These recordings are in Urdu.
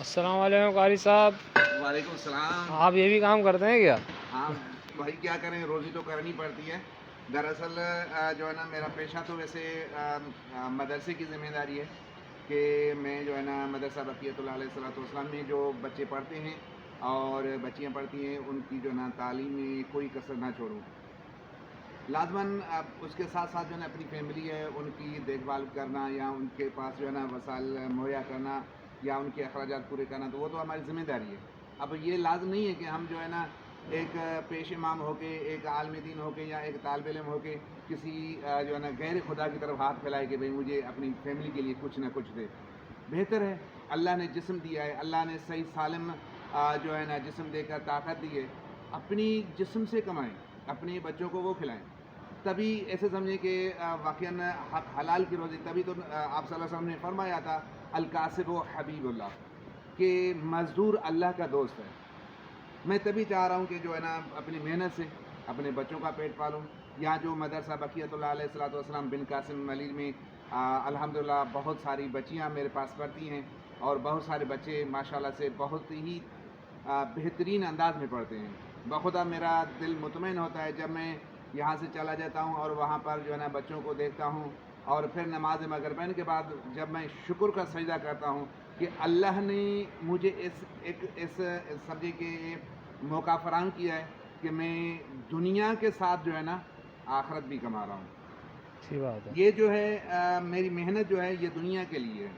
السلام علیکم قاری صاحب. وعلیکم السلام. آپ یہ بھی کام کرتے ہیں کیا؟ ہاں بھائی کیا کریں، روزی تو کرنی پڑتی ہے. دراصل جو ہے نا میرا پیشہ تو ویسے مدرسے کی ذمہ داری ہے کہ میں جو ہے نا مدرسہ بقیت اللہ علیہ الصلوۃ والسلام میں جو بچے پڑھتے ہیں اور بچیاں پڑھتی ہیں ان کی جو ہے نا تعلیم میں کوئی کسر نہ چھوڑوں. لازماً اس کے ساتھ ساتھ جو ہے نا اپنی فیملی ہے ان کی دیکھ بھال کرنا یا ان کے پاس جو ہے نا وسائل مہیا کرنا یا ان کے اخراجات پورے کرنا، تو وہ تو ہماری ذمہ داری ہے. اب یہ لازم نہیں ہے کہ ہم جو ہے نا ایک پیش امام ہو کے، ایک عالم دین ہو کے یا ایک طالب علم ہو کے کسی جو ہے نا غیر خدا کی طرف ہاتھ پھیلائے کہ بھئی مجھے اپنی فیملی کے لیے کچھ نہ کچھ دے. بہتر ہے اللہ نے جسم دیا ہے، اللہ نے صحیح سالم جو ہے نا جسم دے کر طاقت دی ہے، اپنی جسم سے کمائیں، اپنے بچوں کو وہ کھلائیں. تبھی ایسے سمجھیں کہ واقعاً حلال کی روزی. تبھی تو آپ صلی اللہ علیہ وسلم نے فرمایا تھا الکاسب و حبیب اللہ، کہ مزدور اللہ کا دوست ہے. میں تبھی چاہ رہا ہوں کہ جو ہے نا اپنی محنت سے اپنے بچوں کا پیٹ پالوں. یہاں جو مدرسہ بقیت اللہ علیہ الصلوۃ والسلام بن قاسم ملیل میں الحمدللہ بہت ساری بچیاں میرے پاس پڑھتی ہیں اور بہت سارے بچے ماشاءاللہ سے بہت ہی بہترین انداز میں پڑھتے ہیں. بخدا میرا دل مطمئن ہوتا ہے جب میں یہاں سے چلا جاتا ہوں اور وہاں پر جو ہے نا بچوں کو دیکھتا ہوں، اور پھر نماز مغربین کے بعد جب میں شکر کا سجدہ کرتا ہوں کہ اللہ نے مجھے اس سمجھے کہ موقع فراہم کیا ہے کہ میں دنیا کے ساتھ جو ہے نا آخرت بھی کما رہا ہوں. اچھی بات ہے. یہ جو ہے میری محنت جو ہے یہ دنیا کے لیے ہے،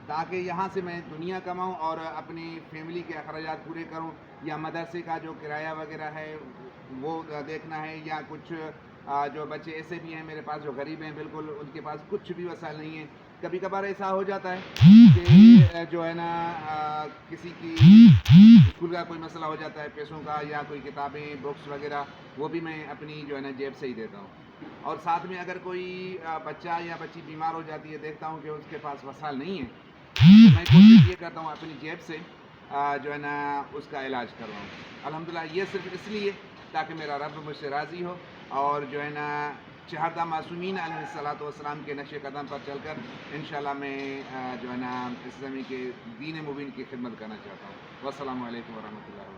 تاکہ یہاں سے میں دنیا کماؤں اور اپنی فیملی کے اخراجات پورے کروں، یا مدرسے کا جو کرایہ وغیرہ ہے وہ دیکھنا ہے، یا کچھ جو بچے ایسے بھی ہیں میرے پاس جو غریب ہیں بالکل، ان کے پاس کچھ بھی وسائل نہیں ہیں. کبھی کبھار ایسا ہو جاتا ہے کہ جو ہے نا کسی کی اسکول کا کوئی مسئلہ ہو جاتا ہے پیسوں کا، یا کوئی کتابیں بکس وغیرہ، وہ بھی میں اپنی جو ہے نا جیب سے ہی دیتا ہوں. اور ساتھ میں اگر کوئی بچہ یا بچی بیمار ہو جاتی ہے، دیکھتا ہوں کہ اس کے پاس وسائل نہیں ہیں، تو میں کوشش یہ کرتا ہوں اپنی جیب سے جو ہے نا اس کا علاج کرواؤں. الحمدللہ یہ صرف اس لیے تاکہ میرا رب مجھ سے راضی ہو، اور جو ہے نا چہردہ معصومین علیہ الصلوۃ والسلام کے نقش قدم پر چل کر انشاءاللہ میں جو ہے نا اس زمین کے دین مبین کی خدمت کرنا چاہتا ہوں. والسلام علیکم ورحمۃ اللہ وبرکاتہ.